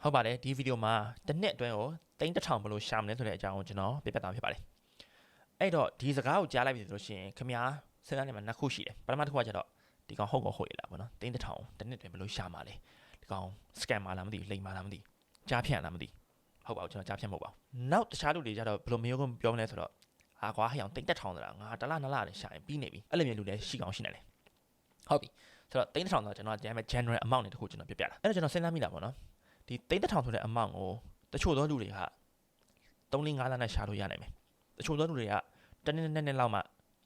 ဟုတ်ပါတယ်ဒီဗီဒီယိုမှာတစ်နှစ်အတွင်းကို3000ဘယ်လိုရှာမလဲဆိုတဲ့အကြောင်းကိုကျွန်တော်ပြပြသွားဖြစ်ပါတယ်အဲ့တော့ဒီစကားကိုကြားလိုက်ပြီဆိုလို့ရှိရင်ခင်ဗျာစဉ်းစားနေမှာနှစ်ခုရှိတယ်ပထမတစ်ခုကကျတော့ဒီကောင်ဟုတ်ကောဟုတ်ရလားပေါ့နော်3000တစ်နှစ်အတွင်းဘယ်လိုရှာမှာလဲဒီကောင် scam မှာလားမသိလိမ်မှာလားမသိကြားဖြန့်လားမသိဟုတ်ပါဘူးကျွန်တော်ကြားဖြန့်မဟုတ်ပါဘူးနောက်တခြားလူတွေကျတော့ဘယ်လိုမျိုးပြောမလဲဆိုတော့ဟာကွာဟဲ့အောင်3000ဆိုတာငါတစ်လနှစ်လနဲ့ရှာရင်ပြီးနေပြီအဲ့လိုမျိုးလူတွေရှိကောင်းရှိနေတယ်ဟုတ်ပြီဆိုတော့3000ဆိုတော့ကျွန်တော်ကျန်မဲ့ general amount နဲ့တခုကျွန်တော်ပြပြတာအဲ့တော့ကျွန်တော်စဉ်းစားမိတာပေါ့နော်ဒီ3000ဆိုတဲ့ amount ကိုတချို့သောလူတွေက3-5 လနဲ့ရှာလို့ရနိုင်မယ်တချို့သောလူတွေကတနေ့လောက်မှ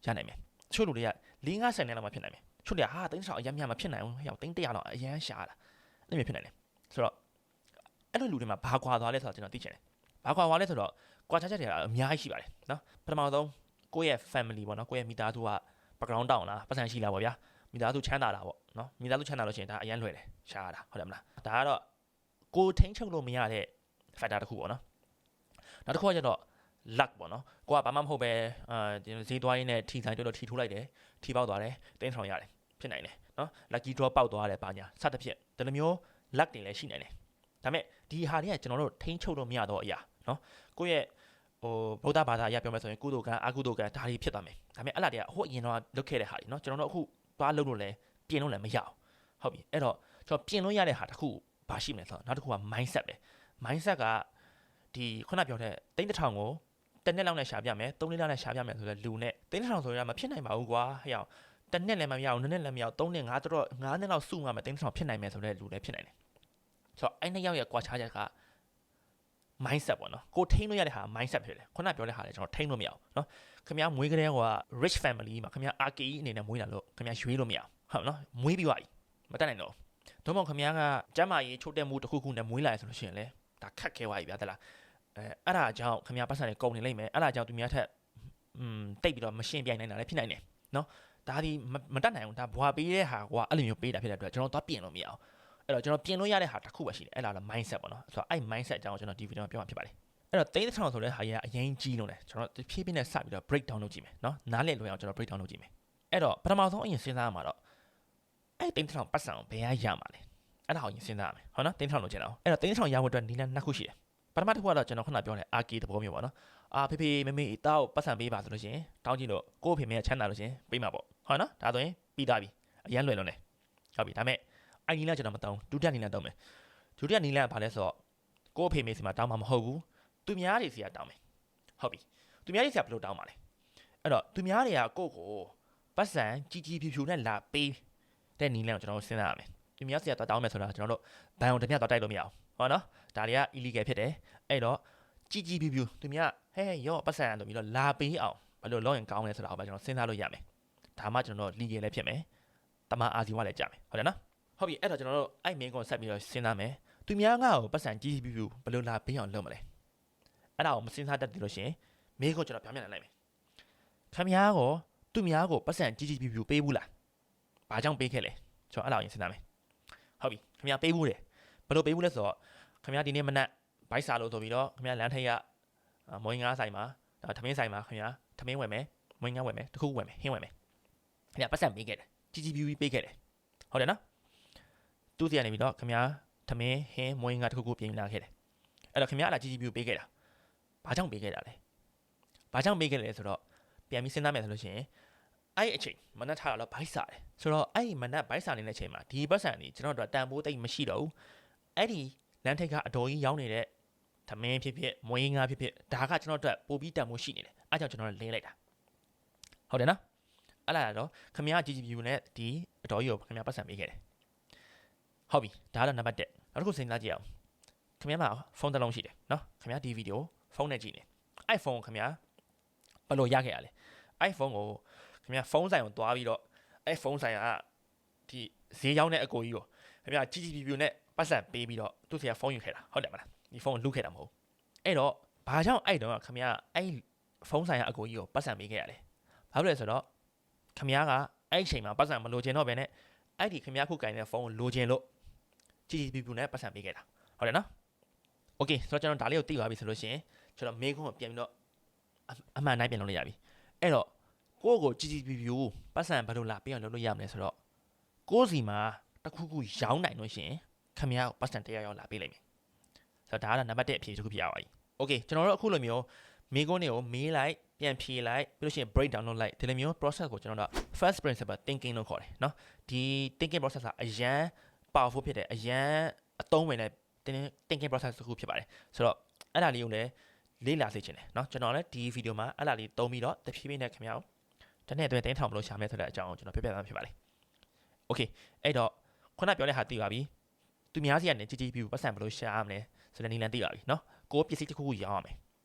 ရနိုင်မယ်တချို့လူတွေက4-5 နှစ်လောက်မှဖြစ်နိုင်မယ်တချို့တွေကဟာ3000အရင်မှမဖြစ်နိုင်ဘူးဟဲ့300လောက်အရင်ရှာတာအဲ့လိုမျိုးဖြစ်နိုင်တယ်ဆိုတော့အဲ့လိုလူတွေမှာဘာကွာသွားလဲဆိုတော့ကျွန်တော်သိချင်တယ်ဘာကွာသွားလဲဆိုတော့ကွာခြားချက်တွေကအများကြီးရှိပါတယ်နော်ပထမဆုံးကိုယ့်ရဲ့ family ပေါ့နော်ကိုယ့်ရဲ့မိသားစုက background တောင်းလားပတ်စံရှိလားပေါ့ဗျာမိသားစုချမ်းသာတာပေါ့နော်မိသားစုချမ်းသာလို့ရှိရင်ဒါအရင်လွယ်တယ်ရှားတာဟုတ်တယ်မလားဒါကတော့ကိုထိန်းချုပ်လို့မရတဲ့ factor တစ်ခုပေါ့နော်နောက်တစ်ခုကကျတော့ luck ပေါ့နော်ကိုကဘာမှမဟုတ်ပဲဈေးသွားရင်းနဲ့ထီဆိုင်တွေ့လို့ထီထိုးလိုက်တယ်ထီပေါက်သွားတယ်3000ရတယ်ဖြစ်နိုင်တယ်နော် lucky draw ပေါက်သွားတယ်ပါညာစသဖြင့်ဒီလိုမျိုး luck တွေလည်းရှိနိုင်တယ်ဒါပေမဲ့ဒီဟာတွေကကျွန်တော်တို့ထိန်းချုပ်လို့မရတော့အရာနော်ကိုယ့်ရဲ့ဗုဒ္ဓဘာသာအရပြောမယ်ဆိုရင်ကုသိုလ်ကံအကုသိုလ်ကံဒါတွေဖြစ်သွားမယ်ဒါပေမဲ့အဲ့လားတွေကအဟုတ်အရင်တော့လုပ်ခဲ့တဲ့ဟာတွေနော်ကျွန်တော်တို့အခုသွားလုပ်လို့လည်းပြင်လို့လည်းမရအောင်ဟုတ်ပြီအဲ့တော့ကျွန်တော်ပြင်လို့ရတဲ့ဟာတစ်ခုဘာရှိမလဲဆိုတော့နောက်တစ်ခုက mindset ပဲ mindset ကဒီခုနပြောတဲ့3000ကိုတစ်နှစ်လောက်နဲ့ရှာပြမယ်3-4လနဲ့ရှာပြမယ်ဆိုတော့လူနဲ့3000ဆိုရင်မဖြစ်နိုင်ပါဘူးကွာဟဲ့အောင်တစ်နှစ်လည်းမရအောင်နှစ်နှစ်လည်းမရအောင်3နှစ်5တော့9နှစ်လောက်စုမှမယ်3000ဖြစ်နိုင်မယ်ဆိုတဲ့လူလည်းဖြစ်နိုင်တယ်ဆိုတော့အဲ့နှစ်ယောက်ရဲ့ကွာခြားချက်က mindset ပေါ့နော်ကိုထိန်းလို့ရတဲ့ဟာ mindset ဖြစ်တယ်ခုနပြောတဲ့ဟာလည်းကျွန်တော်ထိန်းလို့မရအောင်နော်ခင်ဗျားမွေးကလေးက rich family မှာခင်ဗျား RKE အနေနဲ့မွေးလာလို့ခင်ဗျားရွေးလို့မရအောင်ဟုတ်နော်မွေးပြီးသွားပြီမတတ်နိုင်တော့တို့မို့ခင်ဗျားကကျမ်းမာရေးချို့တဲ့မှုတစ်ခုခုနဲ့မွေးလာရဆိုလို့ရှိရင်လေဒါခက်ခဲသွားပြီဗျာတလားအဲ့ဒါအကြောင်းခင်ဗျားပတ်စံတွေကုန်နေလိမ့်မယ်အဲ့ဒါအကြောင်းသူများထက်တိတ်ပြီးတော့မရှင်းပြနိုင်တာလည်းဖြစ်နိုင်တယ်နော်ဒါဒီမတတ်နိုင်ဘူးဒါဘွာပေးတဲ့ဟာကအဲ့လိုမျိုးပေးတာဖြစ်တဲ့အတွက်ကျွန်တော်သွားပြင်လို့မရအောင်အဲ့တော့ကျွန်တော်ပြင်လို့ရတဲ့ဟာတစ်ခုပဲရှိတယ်အဲ့ဒါလည်း mindset ပေါ့နော်ဆိုတော့အဲ့ mindset အကြောင်းကိုကျွန်တော်ဒီဗီဒီယိုမှာပြောမှာဖြစ်ပါတယ်အဲ့တော့3000ဆိုတဲ့ဟာကြီးကအရင်ကြီးလုံးတယ်ကျွန်တော်ဖြည်းဖြည်းနဲ့စပြီးတော့ break down လုပ်ကြည့်မယ်နော်နားလည်လို့ရအောင်ကျွန်တော် break down လုပ်ကြည့်မယ်အဲ့တော့ပထမဆုံးအရင်စဉ်းစားရမှာတော့အဲ့3000ပတ်စံကိုဘယ်ရမှာလဲအဲ့ဒါကိုရင်စဉ်းစားရမယ်ဟုတ်နော်3000လို့ကျင်အောင်အဲ့တော့3000ရဖို့အတွက်နီလန်းနှစ်ခုရှိတယ်ပထမတစ်ခုကတော့ကျွန်တော်ခုနပြောတဲ့ RK သဘောမျိုးပေါ့နော်ဖေဖေမေမေတောက်ပတ်စံပေးပါဆိုလို့ရှိရင်တောင်းကြည့်လို့ကိုယ့်ဖေမေကချမ်းသာလို့ရှိရင်ပေးမှာပေါ့ဟုတ်နော်ဒါဆိုရင်ပြီးသားပြီအရင်လွယ်လုံးတယ်ဟုတ်ပြီဒါမဲ့အဲ့နီလန်းကျွန်တော်မတောင်းဒုတိယနီလန်းတောင်းမယ်ဒုတိယနီလန်းကဘာလဲဆိုတော့ကိုယ့်ဖေမေစီမှာတောင်းမှာမဟုတ်ဘူးသူများတွေစီကတောင်းမယ်ဟုတ်ပြီသူများတွေစီကဘယ်လိုတောင်းမှာလဲအဲ့တော့သူများတွေကကိုယ့်ကိုပတ်စံကြီးကြီးဖြူဖြူနဲ့လာပေးတဲ့နီလန်းကိုကျွန်တော်စဉ်းစားရမယ်သူများစီကတောင်းမယ်ဆိုတာကျွန်တော်တို့ဘန်အောင်တမျှတော့တိုက်လို့မရအောင်ဟုတ်နော်ဒါတွေက illegal ဖြစ်တယ်အဲ့တော့ကြီးကြီးဖြူဖြူသူများဟဲရောပတ်စံဆိုပြီးတော့လာပေးအောင်ဘယ်လိုလုပ်ရင်ကောင်းလဲဆိုတာကိုပဲကျွန်တော်စဉ်းစားလို့ရမယ်ဒါမှကျွန်တော်တို့ legal လည်းဖြစ်မယ်တမန်အာဇီဝလည်းကြာမယ်ဟုတ်တယ်နော်ဟုတ်ပြီအဲ့တော့ကျွန်တော်တို့အဲ့ main ကိုဆက်ပြီးတော့စဉ်းစားမယ်သူများငါ့ကိုပတ်စံကြီးကြီးဖြူဖြူဘယ်လိုလာပေးအောင်လုပ်မလဲအဲ့ဒါကိုမစဉ်းစားတတ်တယ်လို့ရှင်မိကိုကျွန်တော်ပြောပြနိုင်လိုက်မယ်ခင်ဗျားကိုသူများကိုပတ်စံကြီးကြီးဖြူဖြူပေးဘူးလားဘာကြောင့်ပေးခဲ့လဲကျွန်တော်အဲ့ဒါကိုရင်စဉ်းစားမယ်ဟုတ်ပြီခင်ဗျားပေးဘူးတယ်ဘယ်လိုပေးဘူးလဲဆိုတော့ခင်ဗျားဒီနေ့မနက်ဘိုက်စာလို့ဆိုပြီးတော့ခင်ဗျားလမ်းထိပ်ကမွေးငါးဆိုင်မှာထမင်းဆိုင်မှာခင်ဗျားထမင်းဝယ်မယ်မွေးငါးဝယ်မယ်တခုဝယ်မယ်ဟင်းဝယ်မယ်ခင်ဗျားပတ်စံပေးခဲ့တယ်ကြီးကြီးဖြူဖြူပေးခဲ့တယ်ဟုတ်တယ်နော်သူစီကနေပြီးတော့ခင်ဗျားထမင်းဟင်းမွေးငါးတခုခုပြင်လာခဲ့တယ်အဲ့တော့ခင်ဗျားအဲ့ဒါကြီးကြီးဖြူပေးခဲ့တာဘာကြောင့်ပေးခဲ့တာလဲဘာကြောင့်ပေးခဲ့လဲဆိုတော့ပြန်ပြီးစဉ်းစားမယ်ဆိုလို့ရှိရင်အဲ့အချိန်မနက်ထားတော့ဘိုက်စာတယ်ဆိုတော့အဲ့မနက်ဘိုက်စာနေတဲ့အချိန်မှာဒီပတ်စံကြီးကျွန်တော်တို့တန်ဖိုးတိတ်မရှိတော့ဘူးအဲ့ဒီလမ်းထိပ်ကအတော်ကြီးရောင်းနေတဲ့သမင်းဖြစ်ဖြစ်မွေးငါဖြစ်ဖြစ်ဒါကကျွန်တော်တို့ပို့ပြီးတန်ဖိုးရှိနေတယ်အဲ့ကြောင့်ကျွန်တော်လဲလိုက်တာဟုတ်တယ်နော်အဲ့လာတော့ခမရကြီးကြီးပြူနဲ့ဒီအတော်ကြီးကိုခမရပတ်စံပေးခဲ့တယ်ဟုတ်ပြီဒါကတော့နံပါတ်1နောက်တစ်ခုစဉ်းစားကြည့်အောင်ခမရမှာဖုန်းတစ်လုံးရှိတယ်နော်ခမရဒီဗီဒီယိုဖုန်းနဲ့ကြည့်နေ iPhone ခမရဘယ်လိုရခဲ့ရလဲ iPhone ကိုခင်ဗျာဖုန်းဆိုင်ကိုတွားပြီးတော့အဲ့ဖုန်းဆိုင်ကဒီဈေးရောက်တဲ့အကိုကြီးကိုခင်ဗျာကြီးကြီးပြူပြူနဲ့ပတ်စံပေးပြီးတော့သူ့ဆီကဖုန်းယူခဲ့တာဟုတ်တယ်မလားဒီဖုန်းကိုလုခဲ့တာမဟုတ်အဲ့တော့ဘာကြောင့်အဲ့တော့ခင်ဗျာအဲ့ဖုန်းဆိုင်ကအကိုကြီးကိုပတ်စံပေးခဲ့ရလဲဘာလို့လဲဆိုတော့ခင်ဗျာကအဲ့အချိန်မှာပတ်စံမလိုချင်တော့ဘဲနဲ့အဲ့ဒီခင်ဗျာခုကင်တဲ့ဖုန်းကိုလိုချင်လို့ကြီးကြီးပြူပြူနဲ့ပတ်စံပေးခဲ့တာဟုတ်တယ်နော်โอเคဆိုတော့ကျွန်တော်ဒါလေးကိုသိသွားပြီဆိုလို့ရှိရင်ကျွန်တော်မေးခွန်းကိုပြန်ပြီးတော့အမှန်တိုင်းပြန်လုပ်လို့ရပြီအဲ့တော့ကိုယ့်ကိုကြီးကြီးပြူပြူပတ်စံဘယ်လိုလာပေးအောင်လုပ်လို့ရမလဲဆိုတော့ကိုယ့်စီမှာတခုခုရောင်းနိုင်လို့ရှိရင်ခင်ဗျားကိုပတ်စံတရားရောက်လာပေးလိုက်မယ် ဆိုတော့ဒါကတော့နံပါတ်1အဖြေတစ်ခုဖြစ်ရပါပြီ Okay ကျွန်တော်တို့အခုလိုမျိုးမိကုန်းတွေကိုမေးလိုက်ပြန်ဖြေလိုက်ပြီးလို့ရှိရင် break down လုပ်လိုက်ဒီလိုမျိုး process ကိုကျွန်တော်တို့ first principle thinking လို့ခေါ်တယ်เนาะဒီ thinking process ကအရန် powerful ဖြစ်တယ်အရန်အသုံးဝင်တဲ့ thinking process တစ်ခုဖြစ်ပါတယ်ဆိုတော့အဲ့ဒါလေးကိုလည်းလေ့လာစေချင်တယ်เนาะကျွန်တော်လည်းဒီဗီဒီယိုမှာအဲ့ဒါလေးသုံးပြီးတော့တဖြည်းဖြည်းနဲ့ခင်ဗျားတို့တစ်နေ့အတွင်း3000ဘလို့ရှာမယ်ဆိုတဲ့အကြောင်းကိုကျွန်တော်ပြပြသွားမှာဖြစ်ပါတယ် Okay အဲ့တော့ခုနပြောတဲ့ဟာသိပါပြီသူများစီကနေကြည်ကြည်ပြီးပတ်စံဘလို့ရှာရမလဲဆိုတဲ့နည်းလမ်းသိပါပြီเนาะကိုပစ္စည်းတစ်ခုခုရောင်းရမယ်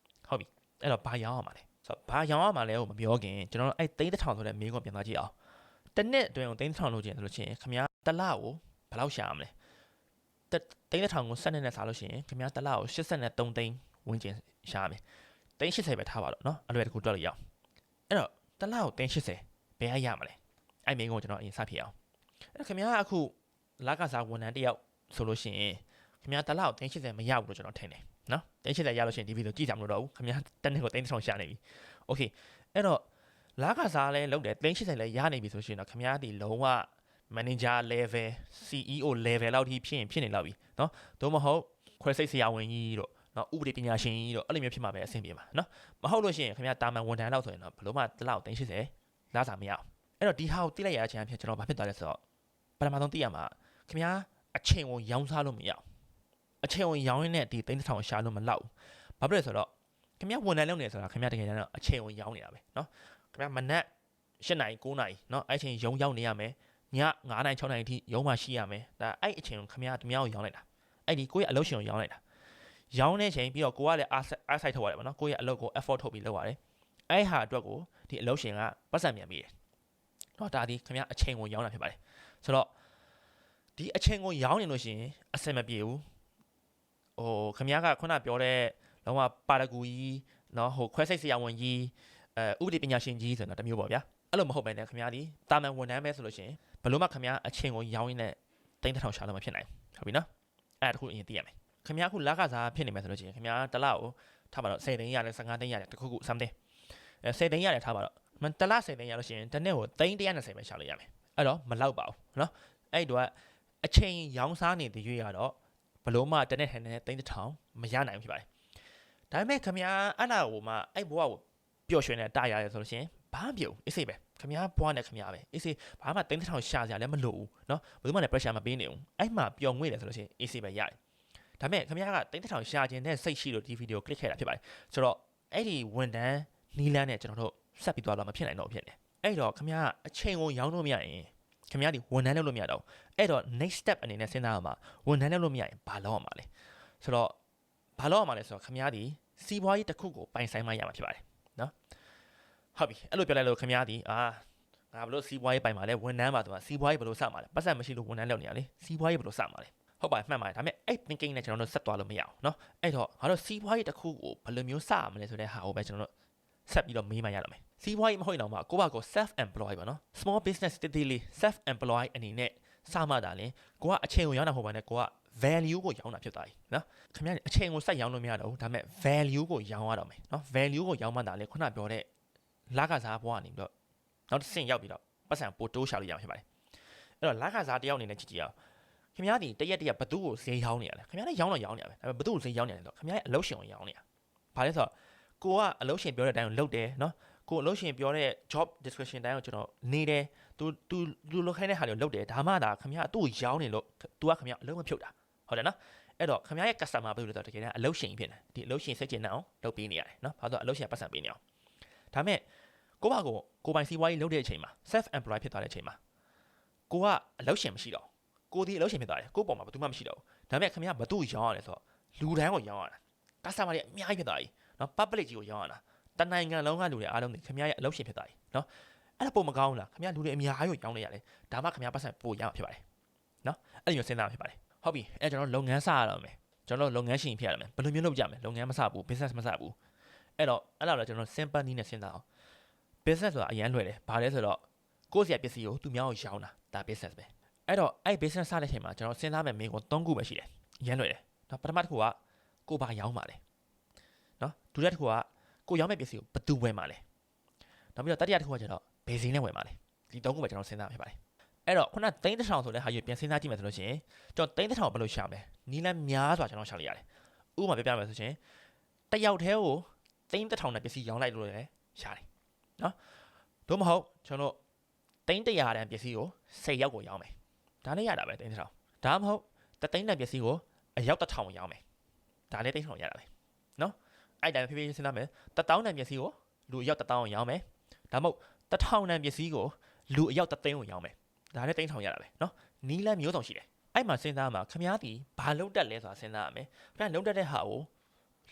ဟုတ်ပြီအဲ့တော့ဘာရောင်းရမှာလဲဆိုတော့ဘာရောင်းရမှာလဲကိုမပြောခင်ကျွန်တော်တို့အဲ့3000ဆိုတဲ့မင်းကိုပြန်သွားကြည့်အောင်တစ်နှစ်အတွင်းကို3000လို့ကျင်ဆိုလို့ရှိရင်ခင်ဗျားတစ်လကိုဘယ်လောက်ရှာရမလဲ3000ကို7နဲ့စားလို့ရှိရင်ခင်ဗျားတစ်လကို83သိန်းဝန်းကျင်ရှာရမယ်380ပဲထားပါတော့เนาะအလွယ်တကူတွက်လို့ရအောင်အဲ့တော့တစ်လကို380ဘယ်ရမှာလဲအဲ့မင်းကိုကျွန်တော်အရင်စဖြစ်အောင်အဲ့ခင်ဗျားအခုလကစားဝန်ထမ်းတယောက်ဆိုလို့ရှိရင်ခင်ဗျားတစ်လကို380မရဘူးလို့ကျွန်တော်ထင်တယ်နော်380ရလို့ရှိရင်ဒီဗီဒီယိုကြည့်ကြမလို့တော့ဘူးခင်ဗျားတစ်နှစ်ကို3000ရှာနေပြီ Okay အဲ့တော့လာကစားလဲလုပ်တယ်380လဲရနေပြီဆိုရှင်တော့ခင်ဗျားဒီလုံးဝ manager level CEO level လောက်ထိဖြစ်နေလောက်ပြီနော်သို့မဟုတ်ခွဲစိတ်ဆရာဝန်ကြီးတို့နော်ဥပဒေပညာရှင်ကြီးတို့အဲ့လိုမျိုးဖြစ်မှာပဲအဆင်ပြေမှာနော်မဟုတ်လို့ရှိရင်ခင်ဗျားတာမန်ဝန်ထမ်းလောက်ဆိုရင်တော့ဘလို့မှတစ်လောက်380လာစားမရအောင်အဲ့တော့ဒီဟာကိုသိလိုက်ရတဲ့အချိန်အဖြစ်ကျွန်တော်ဘာဖြစ်သွားလဲဆိုတော့ပထမဆုံးသိရမှာခင်ဗျားအချိန်ကိုရောင်းစားလို့မရအောင်အချိန်ကိုရောင်းရင်းနဲ့ဒီ3000ရှာလို့မလောက်ဘာဖြစ်လဲဆိုတော့ခင်ဗျားဝန်ထမ်းလုပ်နေဆိုတာခင်ဗျားတကယ်တမ်းတော့အချိန်ကိုရောင်းနေတာပဲเนาะခင်ဗျားမနက်7နာရီ9နာရီเนาะအဲ့ချိန်ရုံရောက်နေရမယ်ည9နာရီ6နာရီအထိရုံမှာရှိရမယ်ဒါအဲ့အချိန်ကိုခင်ဗျားတများကိုရောင်းလိုက်တာအဲ့ဒီကိုယ့်ရဲ့အလုပ်ရှင်ကိုရောင်းလိုက်တာရောင်းတဲ့ချိန်ပြီးတော့ကိုကလည်းအားဆိုင်ထုတ်ရတယ်ပေါ့နော်ကိုယ့်ရဲ့အလုပ်ကို effort ထုတ်ပြီးလုပ်ရတယ်အဲ့ဟာအတွက်ကိုဒီအလုပ်ရှင်ကပတ်စံပြန်ပေးတယ်เนาะဒါဒီခင်ဗျားအချိန်ကိုရောင်းတာဖြစ်ပါတယ်ဆိုတော့ဒီအချိန်ကိုရောင်းနေလို့ရှိရင်အဆင်မပြေဘူးခင်ဗျားကခုနပြောတဲ့လုံးဝပါရဂူကြီးเนาะခွဲစိတ်ဆရာဝန်ကြီးဥပဒေပညာရှင်ကြီးဆိုတော့တမျိုးပေါ့ဗျာအဲ့လိုမဟုတ်ပဲねခင်ဗျားဒီတာမန်ဝန်ထမ်းပဲဆိုလို့ရှိရင်ဘလို့မှခင်ဗျားအချိန်ကိုရောင်းရင်းနဲ့3000ရှာလို့မဖြစ်နိုင်ဘူးဟုတ်ပြီနော်အဲ့ဒါတခုအရင်သိရမယ်ခင်ဗျားခုလကစားဖြစ်နေမယ်ဆိုလို့ရှိရင်ခင်ဗျားတစ်လကိုထားပါတော့10သိန်းရတယ်15သိန်းရတယ်တခုခု something 10သိန်းရတယ်ထားပါတော့တစ်လ10သိန်းရလို့ရှိရင်တစ်နေ့ကို320ပဲရှာလို့ရမယ်အဲ့တော့မလောက်ပါဘူးနော်အဲ့တော့အချိန်ရောင်းစားနေတဲ့ရွေးရတော့ဘလို့မှတစ်နေ့ထိုင်နေတဲ့3000မရနိုင်ဘူးဖြစ်ပါတယ်ဒါပေမဲ့ခင်ဗျားအဲ့ဒါကိုမှအဲ့ဘွားကိုပျော်ရွှင်နေတာရတယ်ဆိုလို့ရှိရင်ဘာမှမပြုတ်အေးစိပဲခင်ဗျားဘွားနဲ့ခင်ဗျားပဲအေးစိဘာမှ3000ရှာစရာလည်းမလိုဘူးเนาะဘယ်သူမှလည်း pressure မပေးနေဘူးအဲ့မှာပျော်ငွေ့တယ်ဆိုလို့ရှိရင်အေးစိပဲရတယ်ဒါပေမဲ့ခင်ဗျားက3000ရှာခြင်းနဲ့စိတ်ရှိလို့ဒီဗီဒီယို click ခဲ့တာဖြစ်ပါတယ်ဆိုတော့အဲ့ဒီဝန်တန်းနီးလန်းနဲ့ကျွန်တော်တို့ဆက်ပြီးသွားတော့မဖြစ်နိုင်တော့ဖြစ်နေအဲ့တော့ခင်ဗျားအချိန်ကိုရောင်းလို့မရရင်ခင်ဗျားဒီဝန်ထမ်းလုပ်လို့မရတော့အဲ့တော့ next step အနေနဲ့စဉ်းစားရမှာဝန်ထမ်းလုပ်လို့မရရင်ဘာလုပ်ရမှာလဲဆိုတော့ဘာလုပ်ရမှာလဲဆိုတော့ခင်ဗျားဒီစီးပွားရေးတစ်ခုကိုပိုင်ဆိုင်မှရမှာဖြစ်ပါတယ်နော်ဟုတ်ပြီအဲ့လိုပြောလိုက်လို့ခင်ဗျားဒီငါဘလို့စီးပွားရေးပိုင်မှာလဲဝန်ထမ်းပါတော့စီးပွားရေးဘလို့စမှာလဲပတ်စံမရှိလို့ဝန်ထမ်းလုပ်နေရလေစီးပွားရေးဘလို့စမှာလဲဟုတ်ပါမှန်ပါတယ်ဒါပေမဲ့အဲ့ thinking နဲ့ကျွန်တော်တို့ဆက်သွားလို့မရအောင်နော်အဲ့တော့ငါတို့စီးပွားရေးတစ်ခုကိုဘယ်လိုမျိုးစရမလဲဆိုတဲ့ဟာကိုပဲကျွန်တော်တို့ဆက်ပြီးတော့မေးမှရတော့မယ်စီးပွားရေးမဟုတ်ရင်တော့မှကိုယ့်ဘာကို self employed ပါနော် small business တည်လေး self employed အနေနဲ့စမှတာလဲကိုကအချိန်ကိုရောင်းတာမဟုတ်ပါနဲ့ကိုက value ကိုရောင်းတာဖြစ်သွားပြီနော်ခင်ဗျားအချိန်ကိုဆက်ရောင်းလို့မရတော့ဘူးဒါပေမဲ့ value ကိုရောင်းရတော့မယ်နော် value ကိုရောင်းမှတာလဲခုနပြောတဲ့လကစားဘွားကနေပြီးတော့နောက်တစ်ဆင့်ရောက်ပြီးတော့ပတ်စံပိုတိုးရှာလို့ရမှာဖြစ်ပါတယ်အဲ့တော့လကစားတယောက်အနေနဲ့ကြည့်ကြည့်အောင်ခင်ဗျားဒီတရက်ဘသူ့ကိုဈေးရောင်းနေရလဲခင်ဗျားလည်းရောင်းတော့ရောင်းနေရပဲဒါပေမဲ့ဘသူ့ကိုဈေးရောင်းနေတယ်ဆိုတော့ခင်ဗျားရဲ့အလုပ်ရှင်ကိုရောင်းနေတာဘာလဲဆိုတော့ကိုကအလုပ်ရှင်ပြောတဲ့အတိုင်းကိုလုပ်တယ်နော်ကိုအလုပ်ရှင်ပြောတဲ့ job description တိုင်းကိုကျွန်တော်နေတယ်သူလုပ်ခိုင်းတဲ့ဟာတွေလုပ်တယ်ဒါမှဒါခင်ဗျားသူ့ကိုရောင်းနေလို့ तू ကခင်ဗျားအလုပ်မဖြုတ်တာဟုတ်တယ်နော်အဲ့တော့ခင်ဗျားရဲ့ customer ဘယ်လိုလဲဆိုတော့တကယ်တမ်းအလုပ်ရှင်ဖြစ်နေဒီအလုပ်ရှင်စိတ်ကျဉ်အောင်လုပ်ပေးနေရတယ်နော်ဘာလို့အလုပ်ရှင်ပတ်စံပေးနေအောင်ဒါပေမဲ့ကိုပိုင်စီးပွားရေးလုပ်တဲ့အချိန်မှာ self employed ဖြစ်သွားတဲ့အချိန်မှာကိုကအလုပ်ရှင်မရှိတော့ကိုဒီအလုပ်ရှင်ဖြစ်သွားတယ်ကိုပေါ်မှာဘာမှမရှိတော့ဘူးဒါပေမဲ့ခင်ဗျားဘသူ့ရောင်းရတယ်ဆိုတော့လူတိုင်းကိုရောင်းရတာ customer တွေအများကြီးဖြစ်သွားပြီနော် public ကြီးကိုရောင်းရတာတနိုင်ငံလုံးကလူတွေအားလုံးတွေခင်ဗျားရဲ့အလုပ်ရှင်ဖြစ်သွားပြီနော်အဲ့ဒါပုံမကောင်းဘူးလားခင်ဗျားလူတွေအများကြီးကိုရောင်းနေရတယ်ဒါမှခင်ဗျားပတ်စံပို့ရမှာဖြစ်ပါတယ်နော်အဲ့ဒီမျိုးစဉ်းစားဖြစ်ပါတယ်ဟုတ်ပြီအဲ့ကျွန်တော်လုပ်ငန်းစရတော့မယ်ကျွန်တော်လုပ်ငန်းရှင်ဖြစ်ရမယ်ဘယ်လိုမျိုးလုပ်ကြမလဲလုပ်ငန်းမစဘူး business မစဘူးအဲ့တော့အဲ့လိုကျွန်တော် simple နည်းနဲ့စဉ်းစားအောင် business ဆိုတာအရင်လွယ်တယ်ဘာလဲဆိုတော့ကိုယ့်စီကပစ္စည်းကိုသူများကိုရောင်းတာဒါ business ပဲအဲ့တော့အဲ့ business စတဲ့အချိန်မှာကျွန်တော်စဉ်းစားမယ်မင်းကို3ခုပဲရှိတယ်အရင်လွယ်တယ်နော်ပထမတစ်ခုကကိုဘာရောင်းပါလဲနော်ဒုတိယတစ်ခုကကိုရောင်းမဲ့ပစ္စည်းကိုဘယ်သူဝယ်မှာလဲနောက်ပြီးတော့တတိယတစ်ခုကကျတော့ဘယ်ဈေးနဲ့ဝယ်မှာလဲဒီ3ခုပဲကျွန်တော်စဉ်းစားမှာဖြစ်ပါတယ်အဲ့တော့ခုန3000ဆိုတဲ့ဟာကြီးပြန်စဉ်းစားကြည့်မယ်ဆိုလို့ရှိရင်ကျွန်တော်3000ဘယ်လိုရှာမလဲနီးလန်းများစွာကျွန်တော်ရှာလိုက်ရတယ် ဥပမာပြပြမယ်ဆိုရင်တယောက်တည်းကိုသိန်း1000နဲ့ပစ္စည်းရောင်းလိုက်လို့လည်းရတယ်နော်သို့မဟုတ်ကျွန်တော်သိန်း100တန်ပစ္စည်းကို10ယောက်ကိုရောင်းမယ်ဒါလည်းရတာပဲသိန်း1000ဒါမှမဟုတ်သိန်းတန်ပစ္စည်းကိုအယောက်1000ရောင်းမယ်ဒါလည်းသိန်း1000ရတာပဲနော်အဲ့တိုင်းဖြည်းဖြည်းစဉ်းစားမယ်1000တန်ပစ္စည်းကိုလူအယောက်1000ကိုရောင်းမယ်ဒါမှမဟုတ်1000တန်ပစ္စည်းကိုလူအယောက်3သိန်းကိုရောင်းမယ်ဒါလည်းသိန်း1000ရတာပဲနော်နီးလန်းမျိုးစုံရှိတယ်အဲ့မှာစဉ်းစားမှာခမားတီဘာလုံးတက်လဲဆိုတာစဉ်းစားရမယ်ပြန်လုံးတက်တဲ့ဟာကို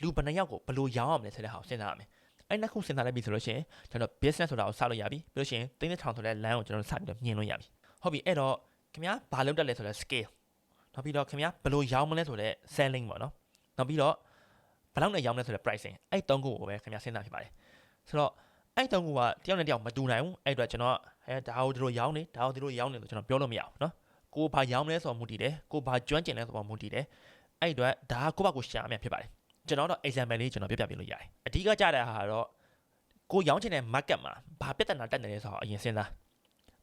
လူဘယ်နှယောက်ကိုဘယ်လိုရောင်းအောင်လဲဆိုတဲ့ဟာကိုစဉ်းစားရမယ်အဲ့နှစ်ခုစဉ်းစားလိုက်ပြီဆိုလို့ရှိရင်ကျွန်တော် business ဆိုတာကိုစလို့ရပြီပြီးလို့ရှိရင်သိန်း1000ဆိုတဲ့ line ကိုကျွန်တော်စပြီးတော့မြင်လို့ရပြီဟုတ်ပြီအဲ့တော့ခမားဘာလုံးတက်လဲဆိုတဲ့ scale နောက်ပြီးတော့ခမားဘယ်လိုရောင်းမလဲဆိုတဲ့ selling ပေါ့နော်နောက်ပြီးတော့ဘယ်လောက်နဲ့ရောင်းမလဲဆိုတဲ့ pricing အဲ့3ခုကိုပဲခမားစဉ်းစားဖြစ်ပါတယ်ဆိုတော့အဲ့3ခုကတယောက်နဲ့တယောက်မတူနိုင်ဘူးအဲ့အတွက်ကျွန်တော်ဒါကိုဒီလိုရောင်းနေဒါကိုဒီလိုရောင်းနေလို့ကျွန်တော်ပြောလို့မရဘူးနော်ကိုဘာရောင်းမလဲဆိုတော့မူတည်တယ်ကိုဘာကျွမ်းကျင်လဲဆိုတော့မူတည်တယ်အဲ့အတွက်ဒါကကိုယ့်ဘက်ကိုရှာအမြဖြစ်ပါတယ်ကျွန်တော်တော့ example လေးကျွန်တော်ပြပြပေးလို့ရတယ်အဓိကကြတဲ့ဟာကတော့ကိုရောင်းချင်တဲ့ market မှာဘာပြဿနာတက်နေလဲဆိုတော့အရင်စဉ်းစား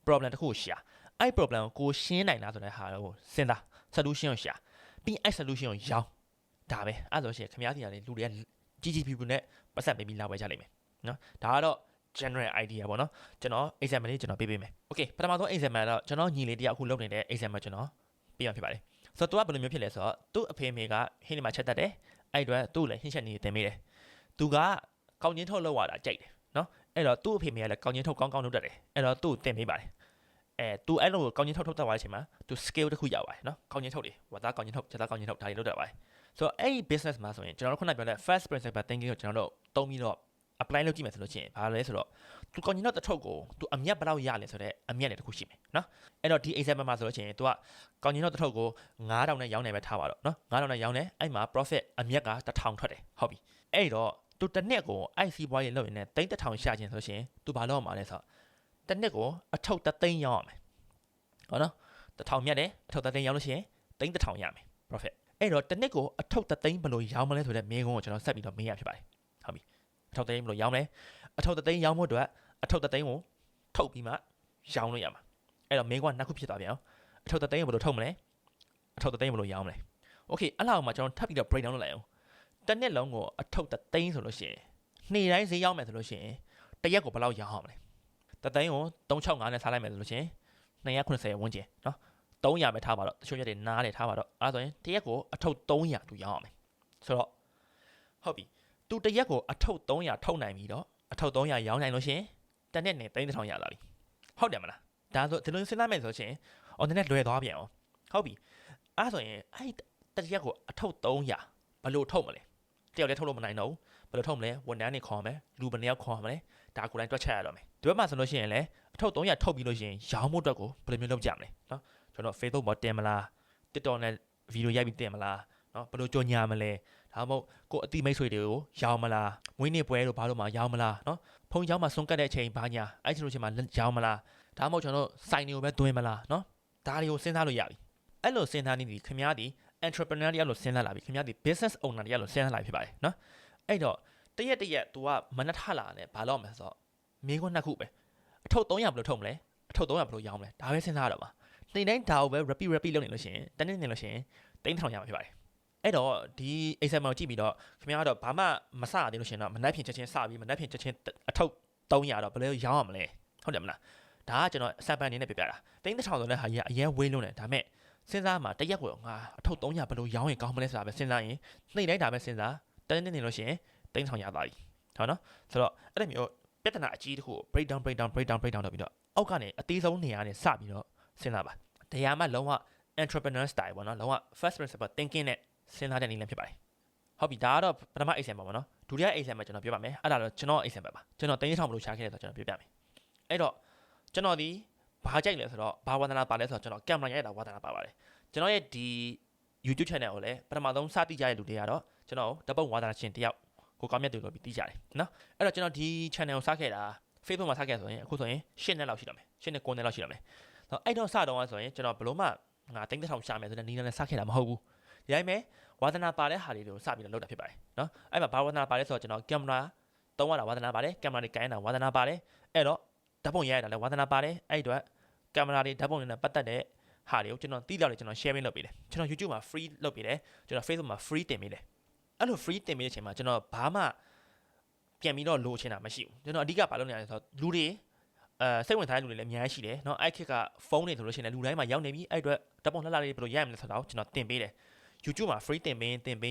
problem တစ်ခုကိုရှာအဲ့ problem ကိုရှင်းနိုင်လားဆိုတဲ့ဟာကိုစဉ်းစား solution ကိုရှာပြီးအဲ့ solution ကိုရောင်းဒါပဲအဲ့ဆိုရှင်ခင်ဗျားစီကလေလူတွေကကြီးကြီးပြူပြူနဲ့ပတ်သက်ပေးပြီးလာဝယ်ကြလိမ့်မယ်နော်ဒါကတော့ general idea ပေါ့နော်ကျွန်တော် example လေးကျွန်တော်ပေးပေးမယ် okay ပထမဆုံး example တော့ကျွန်တော်ညီလေးတယောက်အခုလုပ်နေတဲ့ example ကျွန်တော်ပြရဖြစ်ပါတယ်ဆိုတော့ तू ကဘယ်လိုမျိုးဖြစ်လဲဆိုတော့သူ့အဖေမေကဟင်းဒီမှာချက်တက်တယ်အဲ့အတွက်သူ့လည်းဟင်းချက်နေတင်ပေးတယ်သူကကောင်းချင်းထုတ်လောက်ရတာကြိုက်တယ်နော်အဲ့တော့သူ့အဖေမေကလည်းကောင်းချင်းထုတ်ကောင်းကောင်းလုပ်တတ်တယ်အဲ့တော့သူ့တင်ပေးပါတယ်သူအဲ့လိုကောင်းချင်းထုတ်တက်သွားတဲ့အချိန်မှာသူ scale တစ်ခုရပါတယ်နော်ကောင်းချင်းထုတ်တယ်ဝါသားကောင်းချင်းထုတ်ချက်သားကောင်းချင်းထုတ်ဒါတွေလုပ်တတ်ပါတယ်ဆိုတော့အဲ့ဒီ business မှာဆိုရင်ကျွန်တော်တို့ခုနပြောတဲ့ first principle thinking ကိုကျွန်တော်တို့သုံးပြီးတော့ apply လုပ်ကြည့်မယ်ဆိုလို့ရှိရင်ဘာလဲဆိုတော့သူကောင်းချင်းတစ်ထုပ်ကိုသူအမြတ်ဘယ်လောက်ရလဲဆိုတော့အမြတ်လည်းတစ်ခုရှိမယ်နော်အဲ့တော့ဒီ example မှာဆိုလို့ရှိရင်သူကကောင်းချင်းတစ်ထုပ်ကို9000နဲ့ရောင်းနေပဲထားပါတော့နော်9000နဲ့ရောင်းနေအဲ့မှာ profit အမြတ်က1000ထွက်တယ်ဟုတ်ပြီအဲ့တော့သူတစ်နှစ်ကို IC ဘွားရေးလုပ်ရင်လည်း1000ရှာခြင်းဆိုလို့ရှိရင်သူဘာလုပ်ရမှာလဲဆိုတော့တစ်နှစ်ကိုအထုပ်3သိန်းရောင်းရမယ်ဟုတ်နော်1000မြတ်တယ်အထုပ်3သိန်းရောင်းလို့ရှိရင်1000ရမယ် profit အဲ့တော့တစ်နှစ်ကိုအထုပ်3သိန်းဘယ်လိုရောင်းမလဲဆိုတဲ့မေးခွန်းကိုကျွန်တော်ဆက်ပြီးတော့မေးရဖြစ်ပါတယ်ဟုတ်ပြီအထုပ်သိန်းဘယ်လိုရောင်းလဲအထုပ်သိန်းရောင်းဖို့အတွက်အထုပ်သိန်းကိုထုတ်ပြီးမှရောင်းလို့ရမှာအဲ့တော့မင်းကနှစ်ခုဖြစ်သွားပြန်အောင်အထုပ်သိန်းကိုဘယ်လိုထုတ်မလဲအထုပ်သိန်းဘယ်လိုရောင်းမလဲโอเคအဲ့လောက်မှကျွန်တော်ထပ်ပြီးတော့ break down လုပ်လိုက်အောင်တစ်နှစ်လုံးကိုအထုပ်သိန်းဆိုလို့ရှိရင်နေ့တိုင်းဈေးရောက်မယ်ဆိုလို့ရှိရင်တစ်ရက်ကိုဘယ်လောက်ရောင်းအောင်မလဲတစ်သိန်းကို365နဲ့စားလိုက်မယ်ဆိုလို့ရှိရင်290ဝန်းကျင်နော်300ပဲထားပါတော့တချို့ရက်တွေနားတယ်ထားပါတော့အဲ့ဆိုရင်တစ်ရက်ကိုအထုပ်300သူရောင်းအောင်မယ်ဆိုတော့ဟုတ်ပြီသူတစ်ရက်ကိုအထုပ်300ထုတ်နိုင်ပြီးတော့အထုပ်300ရောင်းနိုင်လို့ရှိရင်တစ်နှစ်နဲ့3000ရလာပြီဟုတ်တယ်မလားဒါဆိုဒီလိုစဉ်းစားမယ်ဆိုရှင်အော်နည်းနည်းလွယ်သွားပြန်အောင်ဟုတ်ပြီအဲ့ဆိုရင်အဲ့တစ်ရက်ကိုအထုပ်300ဘယ်လိုထုတ်မလဲတယောက်တည်းထုတ်လို့မနိုင်တော့ဘူးဘယ်လိုထုတ်မလဲဝန်ထမ်းတွေခေါ်မယ်လူဘယ်နှယောက်ခေါ်မလဲဒါကိုယ်တိုင်တွက်ချက်ရတော့မယ်ဒီဘက်မှာဆိုလို့ရှိရင်လည်းအထုပ်300ထုတ်ပြီးလို့ရှိရင်ရောင်းဖို့အတွက်ကိုဘယ်လိုမျိုးလုပ်ကြမလဲနော်ကျွန်တော် Facebook ပေါ်တင်မလား TikTok နဲ့ဗီဒီယိုရိုက်ပြီးတင်မလားနော်ဘယ်လိုကြော်ညာမလဲဒါမှမဟုတ်ကိုအတိမိတ်ဆွေတွေကိုရောင်းမလားမွေးနေ့ပွဲတို့ဘာလို့မှရောင်းမလားနော်ဖုန်းเจ้าမှာဆုံးကတ်တဲ့အချိန်ဘာညာအဲ့ဒီလိုချိန်မှာရောင်းမလားဒါမှမဟုတ်ကျွန်တော်စိုင်တွေကိုပဲသွင်းမလားနော်ဒါတွေကိုစဉ်းစားလို့ရပြီအဲ့လိုစဉ်းစားနေပြီခင်ဗျားဒီ entrepreneur တရားလို့စဉ်းစားလာပြီခင်ဗျားဒီ business owner တရားလို့စဉ်းစားလာဖြစ်ပါတယ်နော်အဲ့တော့တရက် तू ကမနက်ထလာတယ်ဘာလို့မလဲဆိုတော့မိခွန်းနှစ်ခုပဲအထုပ်300ဘယ်လိုထုတ်မလဲအထုပ်300ဘယ်လိုရောင်းမလဲဒါပဲစဉ်းစားရတော့ပါနေ့တိုင်းဒါကိုပဲ repeat လုပ်နေလို့ရှိရင်တနေ့နေလို့ရှိရင်3000ရမှာဖြစ်ပါတယ်အဲ့တော့ဒီ example ကိုကြည့်ပြီးတော့ခင်ဗျားကတော့ဘာမှမစရသေးလို့ရှင်တော့မနှက်ဖြင်ချက်ချင်းစပြီးမနှက်ဖြင်ချက်ချင်းအထုပ်300တော့ဘယ်လိုရောင်းရမလဲဟုတ်တယ်မလားဒါကကျွန်တော်အစပန်အနေနဲ့ပြပြတာ3000ဆိုတဲ့ဟာကြီးကအရင်ဝေးလုံးတယ်ဒါမဲ့စဉ်းစားမှာတရက်ကိုငါအထုပ်300ဘယ်လိုရောင်းရင်ကောင်းမလဲဆိုတာပဲစဉ်းစားရင်နေ့တိုင်းဒါပဲစဉ်းစားတနေ့နေလို့ရှင်3000ရသွားပြီဟုတ်နော်ဆိုတော့အဲ့လိုမျိုးပြဿနာအကြီးတစ်ခုကို break down လုပ်ပြီးတော့အောက်ကနေအသေးဆုံးနေရာနဲ့စပြီးတော့စဉ်းစားပါတရားမှလုံးဝ entrepreneur style ပေါ့နော်လုံးဝ first principle thinking နဲ့စဉ်းစားတဲ့နည်းလမ်းဖြစ်ပါတယ်ဟုတ်ပြီဒါကတော့ပထမ example ပေါ့နော်ဒုတိယ example ကျွန်တော်ပြောပါမယ်အဲ့ဒါတော့ကျွန်တော် example ပါကျွန်တော်3000ဘယ်လိုရှာခဲ့လဲဆိုတော့ကျွန်တော်ပြောပြမယ်အဲ့တော့ကျွန်တော်ဒီဘာကြိုက်လဲဆိုတော့ဘာဝါသနာပါလဲဆိုတော့ကျွန်တော်ကင်မရာရိုက်တာဝါသနာပါပါတယ်ကျွန်တော်ရဲ့ဒီ YouTube channel ကိုလည်းပထမဆုံးစတင်ကြတဲ့လူတွေကတော့ကျွန်တော်တပုတ်ဝါသနာရှင်တယောက်ကိုကောင်းမြတ်သူလို့ပြီးသိကြတယ်နော်အဲ့တော့ကျွန်တော်ဒီ channel ကိုစခဲ့တာ Facebook မှာစခဲ့ဆိုရင်အခုဆိုရင်10နှစ်လောက်ရှိတော့မယ်10နှစ်9နှစ်လောက်ရှိတော့မယ်အဲ့တော့စတော့ဆိုရင်ကျွန်တော်ဘလို့မှငါ3000ရှာမယ်ဆိုတဲ့နီးနဲ့စခဲ့တာမဟုတ်ဘူးဒီတိုင်းပဲဝါသနာပါတဲ့ဟာလေးတွေကိုစပြီးတော့လုပ်တာဖြစ်ပါတယ်နော်အဲ့မှာဘာဝါသနာပါလဲဆိုတော့ကျွန်တော်ကင်မရာသုံးရတာဝါသနာပါတယ်ကင်မရာတွေကိုင်တာဝါသနာပါတယ်အဲ့တော့ဓာတ်ပုံရိုက်ရတာလည်းဝါသနာပါတယ်အဲ့ဒီတော့ကင်မရာတွေဓာတ်ပုံတွေနဲ့ပတ်သက်တဲ့ဟာတွေကိုကျွန်တော်တီးလောက်တွေကျွန်တော် sharing လုပ်ပေးတယ်ကျွန်တော် YouTube မှာ free လုပ်ပေးတယ်ကျွန်တော် Facebook မှာ free တင်ပေးတယ် အဲ့လို free တင်ပေးတဲ့အချိန်မှာကျွန်တော်ဘာမှပြန်ပြီးတော့လိုချင်တာမရှိဘူးကျွန်တော်အဓိကဘာလုပ်နေရလဲဆိုတော့လူတွေစိတ်ဝင်စားတဲ့လူတွေလည်းအများကြီးရှိတယ်เนาะအဲ့ခေတ်ကဖုန်းတွေဆိုလို့ရှိရင်လူတိုင်းမှာရောက်နေပြီအဲ့အတွက်ဓာတ်ပုံလှလှလေးဘယ်လိုရိုက်မလဲဆိုတော့ကျွန်တော်တင်ပေးတယ် YouTube မှာ free တင်ပေး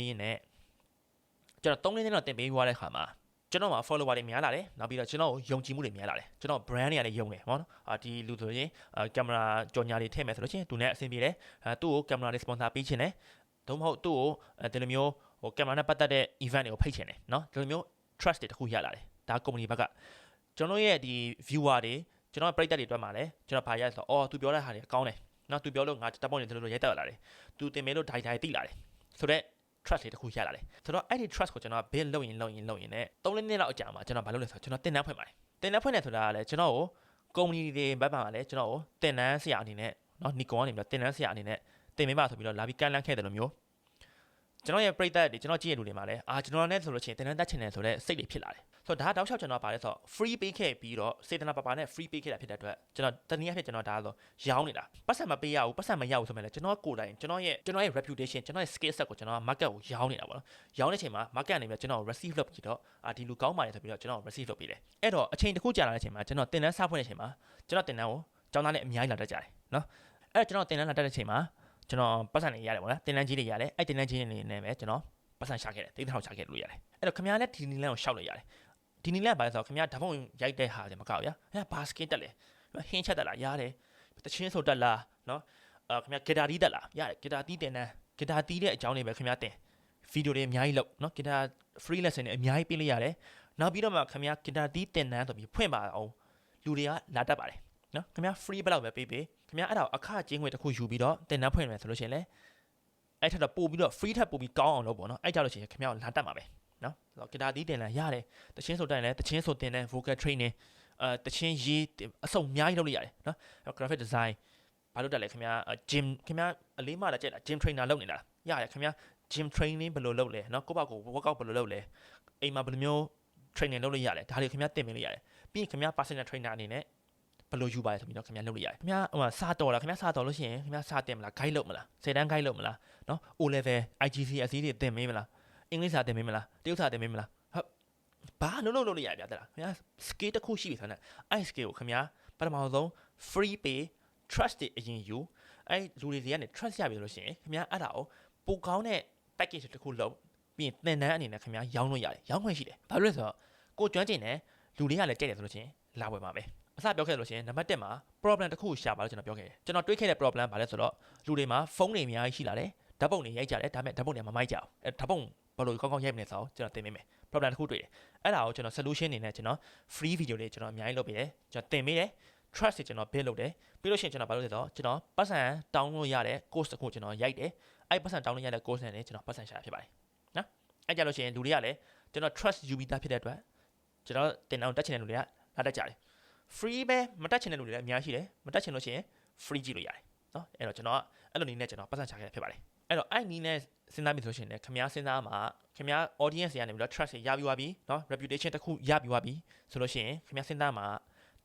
ရင်းနဲ့ကျွန်တော်3နှစ်တော့တင်ပေးသွားတဲ့ခါမှာကျွန်တော်မှာ follower တွေများလာတယ်နောက်ပြီးတော့ကျွန်တော်ယုံကြည်မှုတွေများလာတယ်ကျွန်တော် brand တွေကလည်းယုံတယ်ဟောနော်ဒီလူဆိုရင်ကင်မရာကြော်ညာတွေထည့်မယ်ဆိုလို့ရှိရင်သူနဲ့အဆင်ပြေတယ်သူ့ကိုကင်မရာတွေ sponsor ပေးချင်တယ်သို့မဟုတ်သူ့ကိုဒီလိုမျိုးကင်မရာနဲ့ပတ်သက်တဲ့ event တွေကိုဖိတ်ချင်တယ်เนาะဒီလိုမျိုး trust တွေတခုရလာတယ်ဒါ company ဘက်ကကျွန်တော်ရဲ့ဒီ viewer တွေကျွန်တော်ပရိသတ်တွေအတွက်မှာလည်းကျွန်တော်ဗာရဆိုတော့သူပြောတဲ့ဟာတွေကောင်းတယ်เนาะသူပြောလို့ငါတပ်ပေါင်းနေတယ်လို့ရိုက်တက်လာတယ်သူတင်မယ်လို့ဒိုင်တိလာတယ်ဆိုတော့ trust တွေတခုရလာတယ်ဆိုတော့အဲ့ဒီ trust ကိုကျွန်တော် build လုပ်ရင်နဲ့3နှစ်လောက်အကြာမှာကျွန်တော်ဘာလုပ်လဲဆိုတော့ကျွန်တော်တင်တန်းဖွင့်ပါတယ်တင်တန်းဖွင့်နေဆိုတာကလည်းကျွန်တော်ကို company တွေဘက်မှာလည်းကျွန်တော်ကိုတင်တန်းဆရာအနေနဲ့เนาะ Nikon ကနေပြီးတော့တင်တန်းဆရာအနေနဲ့တင်ပေးပါဆိုပြီးတော့လာပြီးကန့်လန့်ခဲ့တယ်လို့မျိုးကျွန်တော်ရဲ့ပရိသတ်တွေကျွန်တော်ကြည့်ရတဲ့လူတွေမှာလည်းကျွန်တော်နဲ့ဆိုလို့ရှိရင်တင်တန်းတက်ချင်တယ်ဆိုတော့စိတ်တွေဖြစ်လာတယ်ဆိုတော့ဒါတောက်လျှောက်ကျွန်တော်ပါလဲဆိုတော့ free ပေးခဲ့ပြီးတော့စေတနာပါနဲ့ free ပေးခဲ့တာဖြစ်တဲ့အတွက်ကျွန်တော်တနည်းအားဖြင့်ကျွန်တော်ဒါဆိုရောင်းနေတာပတ်စံမပေးရဘူးပတ်စံမရဘူးဆိုမှလည်းကျွန်တော်ကိုယ်တိုင်ကျွန်တော်ရဲ့ reputation ကျွန်တော်ရဲ့ skill set ကိုကျွန်တော် market ကိုရောင်းနေတာပေါ့နော်ရောင်းတဲ့အချိန်မှာ market ကနေပြီးကျွန်တော် receive လုပ်ပြီးတော့ဒီလူကောင်းပါတယ်ဆိုပြီးတော့ကျွန်တော် receive လုပ်ပေးတယ်အဲ့တော့အချိန်တစ်ခုကြာလာတဲ့အချိန်မှာကျွန်တော်တင်တန်းစဖွင့်တဲ့အချိန်မှာကျွန်တော်တင်တန်းကိုကျောင်းသားနဲ့အများကြီးလာတတ်ကြတယ်နော်အဲ့တော့ကျွန်တော်တင်တန်းလာတတ်တဲ့အချိန်မှာကျွန်တော်ပတ်စံတွေရတယ်ပေါ့နော်တင်တန်းကြီးတွေရတယ်အဲ့တင်တန်းကြီးတွေနဲ့ပဲကျွန်တော်ပတ်စံရှာခဲ့တယ်တိတ်ထောင်ရှာခဲ့လို့ရတယ်အဲ့တော့ခင်ဗျားလည်းဒီနီလန်ကိုရှောက်လို့ရတယ်ဒီနီလန်ဘာလဲဆိုတော့ခင်ဗျားဓာတ်ပုံရိုက်တဲ့ဟာတွေမကောက်ရဘာစကင်တက်လဲဟင်းချက်တက်လားရတယ်တချင်းဆိုတက်လားနော်ခင်ဗျားဂီတာတီးတက်လားရတယ်ဂီတာတီးတင်တယ်ဂီတာတီးတဲ့အကြောင်းတွေပဲခင်ဗျားတင်ဗီဒီယိုတွေအများကြီးလုပ်နော်ဂီတာ free lesson တွေအများကြီးပေးလို့ရတယ်နောက်ပြီးတော့မှခင်ဗျားဂီတာတီးတင်တန်းဆိုပြီးဖွင့်ပါအောင်လူတွေကလာတတ်ပါတယ်နော်ခင်ဗျား free ဘယ်လောက်ပဲပေးခင်ဗျားအဲ့ဒါအခကျင်းငွေတစ်ခုယူပြီးတော့တင်တန်းဖွင့်မယ်ဆိုလို့ရှိရင်လည်းအဲ့ထက်တော့ပို့ပြီးတော့ free ထက်ပို့ပြီးကောင်းအောင်လုပ်ပေါ့နော်အဲ့ကြလို့ရှိရင်ခင်ဗျားလာတတ်မှာပဲနော်ဂီတာတီးတင်လာရတယ်တချင်းဆိုတိုင်းလည်းတချင်းဆိုတင်တဲ့ vocal training တချင်းရေးအစုံအများကြီးလုပ်လို့ရတယ်နော် graphic design ဘာလို့တက်လဲခင်ဗျာ gym ခင်ဗျာအလေးမှလာကြက်လား gym trainer လုပ်နေတာရတယ်ခင်ဗျာ gym training ဘယ်လိုလုပ်လဲနော်ကိုယ့်ဘာကို workout ဘယ်လိုလုပ်လဲအိမ်မှာဘယ်လိုမျိုး training လုပ်လို့ရတယ်ဒါတွေခင်ဗျာတင်ပေးလို့ရတယ်ပြီးရင်ခင်ဗျာ personal trainer အနေနဲ့ဘယ်လိုယူပါလဲဆိုပြီးတော့ခင်ဗျာလုပ်လို့ရတယ်ခင်ဗျာစာတော်လားခင်ဗျာစာတော်လို့ရှိရင်ခင်ဗျာစာတင်မလား guide လုပ်မလား10တန်း guide လုပ်မလားနော် O level IGCSE တွေတင်မေးမလားအင်္ဂလိပ်စာတင်မေးမလားတရုတ်စာတင်မေးမလားဟုတ်ဘာလို့လို့ရပြတဲ့လားခင်ဗျာ skill တစ်ခုရှိပြီဆိုတော့အဲ့ skill ကိုခင်ဗျာပထမဆုံး free pay trust တွေအရင်ယူအဲ့လူတွေကနေ trust ရပြီလို့ရှိရင်ခင်ဗျာအဲ့ဒါကိုပိုကောင်းတဲ့ package တစ်ခုလုပ်ပြီးရင်သင်တန်းအနေနဲ့ခင်ဗျာရောင်းလို့ရတယ်ရောင်းခွင့်ရှိတယ်ဘာလို့လဲဆိုတော့ကိုကျွမ်းကျင်တယ်လူတွေကလည်းကြိုက်တယ်ဆိုလို့ရှိရင်လာပွဲမှာပဲအစပြောခဲ့လို့ရှိရင်နံပါတ်1မှာ problem တစ်ခုရှာပါလို့ကျွန်တော်ပြောခဲ့တယ်ကျွန်တော်တွေးခဲ့တဲ့ problem ဘာလဲဆိုတော့လူတွေမှာဖုန်းတွေအများကြီးရှိလာတယ်ဓာတ်ပုံတွေရိုက်ကြတယ်ဒါပေမဲ့ဓာတ်ပုံတွေမမိုက်ကြဘူးဓာတ်ပုံဘယ်လိုကောင်းကောင်းရိုက်မလဲဆိုတော့ကျွန်တော်သင်ပေးမယ် problem တစ်ခုတွေ့တယ်အဲ့ဒါကိုကျွန်တော် solution အနေနဲ့ကျွန်တော် free video တွေကျွန်တော်အများကြီးလုပ်ပေးတယ်ကျွန်တော်သင်ပေးတယ် trust တွေကျွန်တော် build လုပ်တယ်ပြီးလို့ရှိရင်ကျွန်တော်ဘာလုပ်လဲဆိုတော့ကျွန်တော်ပတ်စံတောင်းလို့ရတဲ့ course တစ်ခုကျွန်တော်ရိုက်တယ်အဲ့ပတ်စံတောင်းလို့ရတဲ့ course နဲ့ကျွန်တော်ပတ်စံရှာဖြစ်ပါတယ်နော်အဲ့ကြလို့ရှိရင်လူတွေကလည်းကျွန်တော် trust ယူပြီးသားဖြစ်တဲ့အတွက်ကျွန်တော်တင်အောင်တက်ချင်တဲ့လူတွေကလာတက်ကြတယ် free ပဲမတက်ချင်တဲ့လူတွေလည်းအများကြီးတယ်မတက်ချင်လို့ရှိရင် free ကြည့်လို့ရတယ်နော်အဲ့တော့ကျွန်တော်အဲ့လိုနည်းနဲ့ကျွန်တော်ပတ်စံရှာခဲ့ဖြစ်ပါတယ်အဲ့တော့အဲ့နည်းနဲ့စဉ်းစားပြီးဆိုရှင်လည်းခင်ဗျားစဉ်းစားမှာခင်ဗျား audience တွေကနေပြီးတော့ trust ရပြီးသွားပြီเนาะ reputation တစ်ခုရပြီးသွားပြီဆိုလို့ရှိရင်ခင်ဗျားစဉ်းစားမှာ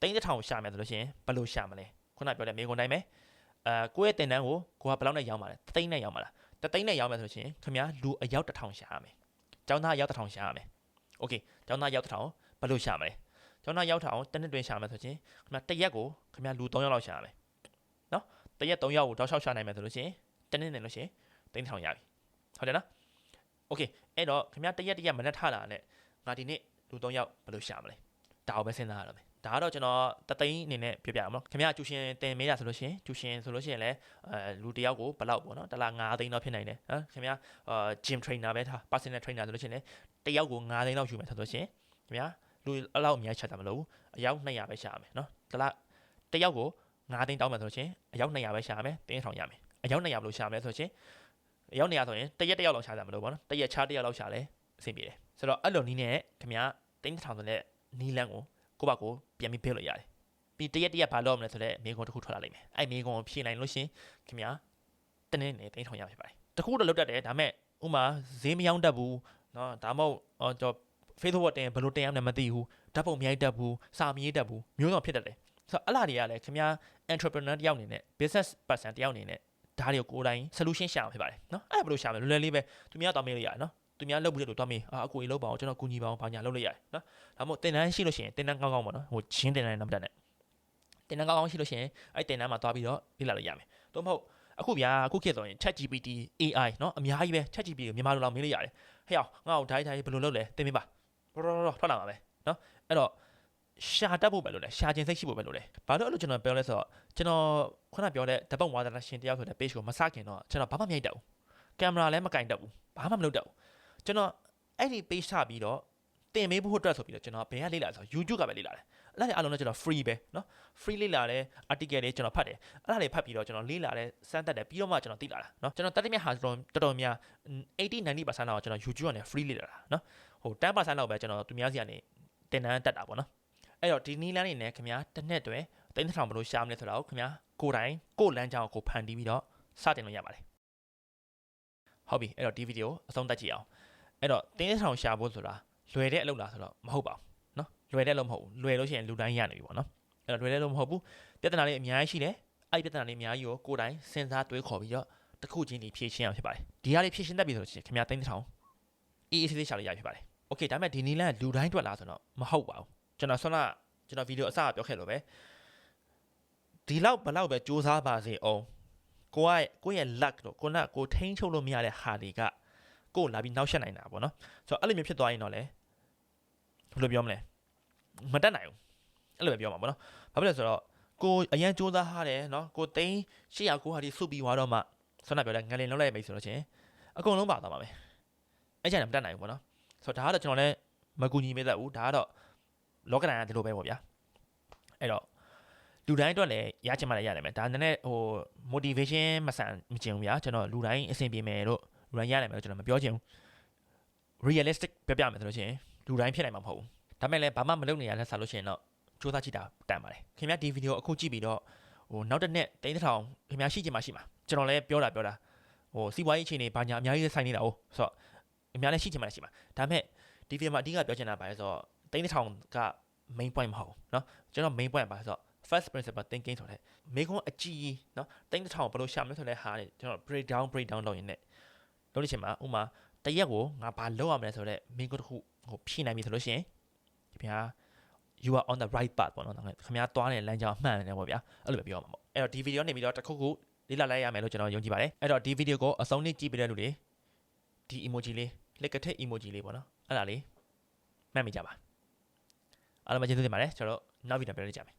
3000ရှာမယ်ဆိုလို့ရှိရင်ဘယ်လိုရှာမလဲခုနပြောတဲ့မေကွန်တိုင်းပဲကိုယ့်ရဲ့တင်တန်းကိုကိုကဘယ်လောက်နဲ့ရောင်းပါလဲ3သိန်းနဲ့ရောင်းပါလား3သိန်းနဲ့ရောင်းမယ်ဆိုလို့ရှိရင်ခင်ဗျားလူအယောက်1000ရှာရမယ်ကျောင်းသားအယောက်1000ရှာရမယ်โอเคကျောင်းသားအယောက်1000ဘယ်လိုရှာမလဲကျောင်းသားရောက်ထအောင်တစ်နှစ်တွင်ရှာမယ်ဆိုရင်ခင်ဗျာတစ်ရက်ကိုခင်ဗျာလူ3ယောက်လောက်ရှာရမယ်နော်တစ်ရက်3ယောက်ကိုတောက်လျှောက်ရှာနိုင်မယ်ဆိုလို့ရှိရင်တစ်နှစ်နဲ့လို့ရှိရင်3000ရပြီဟုတ်တယ်နော်โอเคအဲ့တော့ခင်ဗျာတစ်ရက်မနက်ထလာနဲ့ငါဒီနေ့လူ3ယောက်ဘယ်လိုရှာမလဲဒါကိုပဲစဉ်းစားရတော့မယ်ဒါကတော့ကျွန်တော်တသိန်းအနေနဲ့ပြပြအောင်နော်ခင်ဗျာကျူရှင်တင်မေးတာဆိုလို့ရှိရင်လည်းလူတစ်ယောက်ကိုဘယ်လောက်ပေါ့နော်တစ်လ9သိန်းတော့ဖြစ်နိုင်တယ်နော်ခင်ဗျာgym trainer ပဲထား personal trainer ဆိုလို့ရှိရင်လည်းတစ်ယောက်ကို9သိန်းလောက်ယူမယ်ဆိုလို့ရှိရင်ခင်ဗျာလူအလောက်အများချက်တာမလို့အယောက်200ပဲရှာရမယ်နော်တစ်ယောက်ကို9သိန်းတောင်းမယ်ဆိုလို့ချင်းအယောက်200ပဲရှာရမယ်3000ရမယ်အယောက်200ဘယ်လိုရှာမလဲဆိုလို့ချင်းအယောက်200ဆိုရင်တစ်ရက်လောက်ရှာကြမလို့ပေါ့နော်တစ်ရက်ချားတစ်ရက်လောက်ရှာလဲအဆင်ပြေတယ်ဆိုတော့အဲ့လိုနီးနဲ့ခင်ဗျာ3000ဆိုတဲ့နီးလန်းကိုကိုယ့်ဘာကိုပြန်ပြီးပေးလို့ရတယ်ပြီးတစ်ရက်ဘာလုပ်မလဲဆိုတဲ့မေကွန်တစ်ခုထွက်လာလိမ့်မယ်အဲ့မေကွန်ကိုဖြည့်နိုင်လို့ရှင်ခင်ဗျာတနေ့နဲ့3000ရဖြစ်ပါတယ်တခုတော့လွတ်တတ်တယ်ဒါမဲ့ဥမာဈေးမရောင်းတတ်ဘူးနော်ဒါမှမဟုတ်ကျွန်တော် Facebook တင်ဘယ်လိုတင်ရမလဲမသိဘူးဓာတ်ပုံမရိုက်တတ်ဘူးစာမရေးတတ်ဘူးမျိုးစုံဖြစ်တတ်တယ်ဆိုတော့အလားတွေကလည်းခင်ဗျာ entrepreneur တယောက်အနေနဲ့ business person တယောက်အနေနဲ့ဒါတွေကိုကိုယ်တိုင် solution ရှာမှာဖြစ်ပါတယ်နော်အဲ့ဒါဘယ်လိုရှာမလဲလွယ်လွယ်လေးပဲသူများတော့မေးလို့ရတယ်နော် သူများလုပ်ပြီးလို့တွားမေးအကိုကြီးလုပ်ပါအောင်ကျွန်တော်ကူညီပါအောင်ဘာညာလုပ်လိုက်ရတယ်နော်ဒါမှမဟုတ်တင်တန်းရှိလို့ရှိရင်တင်တန်းကောင်းပေါ့နော်ဟိုချင်းတင်တန်းနဲ့မတက်နဲ့တင်တန်းကောင်းရှိလို့ရှိရင်အဲ့တင်တန်းမှာတွားပြီးတော့လေ့လာလို့ရမယ်သို့မဟုတ်အခုခေတ်ဆိုရင် ChatGPT AI နော်အများကြီးပဲ ChatGPT ကိုမြန်မာလိုလောက်မေးလို့ရတယ်ဟဲ့အောင်ငါ့ကိုဒိုင်းဘယ်လိုလုပ်လဲသင်ပေးပါထွက်လာမှာပဲနော်အဲ့တော့ရှာတတ်ဖို့ပဲလို့လဲရှာခြင်းစိတ်ရှိဖို့ပဲလို့လဲဘာလို့အဲ့လိုကျွန်တော်ပြောလဲဆိုတော့ကျွန်တော်ခုနပြောတဲ့ဓာတ်ပုံဝါဒနာရှင်တယောက်ဆိုတဲ့ page ကိုမစခင်တော့ကျွန်တော်ဘာမှမရိုက်တတ်ဘူးကင်မရာလည်းမကင်တတ်ဘူးဘာမှမလုပ်တတ်ဘူးကျွန်တော်အဲ့ဒီ page ချပြီးတော့တင်မေးဖို့အတွက်ဆိုပြီးတော့ကျွန်တော်ဘယ်ကလေ့လာဆို YouTube ကပဲလေ့လာတယ်အဲ့ဒါအားလုံးလည်းကျွန်တော် free ပဲနော် free လေ့လာတယ် article တွေကျွန်တော်ဖတ်တယ်အဲ့ဒါတွေဖတ်ပြီးတော့ကျွန်တော်လေ့လာတယ်စမ်းသပ်တယ်ပြီးတော့မှကျွန်တော်သိလာတာနော်ကျွန်တော်တက်တဲ့မြတ်ဟာတော်တော်များ80-90%လောက်ကျွန်တော် YouTube နဲ့ free လေ့လာတာနော်ဟို10%လောက်ပဲကျွန်တော်သူများစီကနေတင်တန်းတက်တာပေါ့နော်အဲ့တော့ဒီနီးလန်းနေနဲ့ခင်ဗျာတစ်နှစ်တွင်3000ဘယ်လိုရှာမလဲဆိုတာကိုခင်ဗျာကိုယ်တိုင်ကိုယ်လမ်းကြောင်းကိုဖန်တီးပြီးတော့စတင်လို့ရပါတယ်ဟုတ်ပြီအဲ့တော့ဒီဗီဒီယိုအဆုံးသတ်ကြည့်အောင်အဲ့တော့3000ရှာဖို့ဆိုတာလွယ်တဲ့အလုပ်လားဆိုတော့မဟုတ်ပါဘူးနော်လွယ်တဲ့အလုပ်မဟုတ်ဘူးလွယ်လို့ရှိရင်လူတိုင်းရနေပြီပေါ့နော်အဲ့တော့လွယ်တဲ့အလုပ်မဟုတ်ဘူးပြဿနာလေးအများကြီးရှိတယ်အဲ့ဒီပြဿနာလေးအများကြီးကိုကိုယ်တိုင်စဉ်းစားတွေးခေါ်ပြီးတော့တစ်ခုချင်းဒီဖြည့်ရှင်းအောင်ဖြစ်ပါတယ်ဒီဟာလေးဖြည့်ရှင်းတတ်ပြီဆိုလို့ရှိရင်ခင်ဗျာ3000အေးအေးဆေးဆေးရှာလို့ရဖြစ်ပါတယ်โอเคဒါပေမဲ့ဒီနီလန်းလူတိုင်းတွေ့လားဆိုတော့မဟုတ်ပါဘူးကျွန်တော်ဗီဒီယိုအစပြောခဲ့လို့ပဲဒီလောက်ဘလောက်ပဲစူးစမ်းပါစေအောင်ကိုယ့်ရဲ့ luck တော့ကိုထိန်းချုပ်လို့မရတဲ့ဟာတွေကကိုယ်လာပြီးနောက်ဆက်နိုင်တာပေါ့နော်ဆိုတော့အဲ့လိုမျိုးဖြစ်သွားရင်တော့လေဘယ်လိုပြောမလဲမတက်နိုင်ဘူးအဲ့လိုပဲပြောမှာပေါ့နော်ဘာဖြစ်လဲဆိုတော့ကိုအရန်စူးစမ်းထားတယ်နော်ကိုသိန်း800ကိုဟာဒီစုပြီးသွားတော့မှဆွမ်းနာပြောတယ်ငလင်လောက်လိုက်ပြီဆိုတော့ချင်းအကုန်လုံးပါသွားပါမယ်အဲ့ကျရင်မတက်နိုင်ဘူးပေါ့နော်ဆိုတော့ဒါကတော့ကျွန်တော်လည်းမကူညီမေးတတ်ဘူးဒါကတော့လောကဓာတ်ကဒီလိုပဲပေါ့ဗျာအဲ့တော့လူတိုင်းအတွက်လည်းရချင်မှလည်းရတယ်မယ်ဒါနည်းနည်းဟို motivation မဆန်မချင်ဘူးဗျာကျွန်တော်လူတိုင်းအဆင်ပြေမယ်လို့လူတိုင်းရနိုင်မယ်လို့ကျွန်တော်မပြောချင်ဘူး realistic ပြောပြမယ်ဆိုလို့ရှိရင်လူတိုင်းဖြစ်နိုင်မှာမဟုတ်ဘူးဒါပေမဲ့လည်းဘာမှမလုပ်နေရလဲဆက်လို့ရှိရင်တော့စူးစမ်းကြည့်တာတန်ပါတယ်ခင်ဗျာဒီဗီဒီယိုအခုကြည့်ပြီးတော့ဟိုနောက်တစ်နေ့3000ခင်ဗျာရှိချင်မှရှိမှာကျွန်တော်လည်းပြောတာဟိုစီးပွားရေးအခြေအနေဘာညာအများကြီးဆိုင်နေတာ哦ဆိုတော့အများလည်းရှိချင်မှရှိမှာဒါပေမဲ့ဒီဗီဒီယိုမှာအဓိကပြောချင်တာပါလဲဆိုတော့3000က main point မဟုတ်ဘူးเนาะကျွန်တော် main point ပါဆိုတော့ first principle thinking ဆိုတဲ့မိကုန်းအကြီးเนาะ3000ဘယ်လိုရှာမလဲဆိုတဲ့ဟာတွေကျွန်တော် break down လုပ်ရင်လည်းလုပ်လို့ရှိမှာဥမာတရက်ကိုငါဘာလုပ်ရမလဲဆိုတော့မိကုန်းတစ်ခုဟိုဖြည့်နိုင်ပြီဆိုလို့ရှိရင်ခင်ဗျာ you are on the right path ပေါ့နော်ခင်ဗျာသွားတဲ့လမ်းကြောင်းအမှန်တယ်ပေါ့ဗျာအဲ့လိုပဲပြောမှာပေါ့အဲ့တော့ဒီဗီဒီယိုနေပြီးတော့တစ်ခုခုလေ့လာလိုက်ရမယ်လို့ကျွန်တော်ယုံကြည်ပါတယ်အဲ့တော့ဒီဗီဒီယိုကိုအဆုံးလေးကြည့်ပေးတဲ့လူတွေဒီ emoji လေးလက်ကထက် emoji လေးပေါ့နော်အဲ့ဒါလေးမှတ်မိကြပါအားလုံးပဲကျေးဇူးတင်ပါတယ်ကျွန်တော်တို့နောက်ဗီဒီယိုပြန်တွေ့ကြမယ်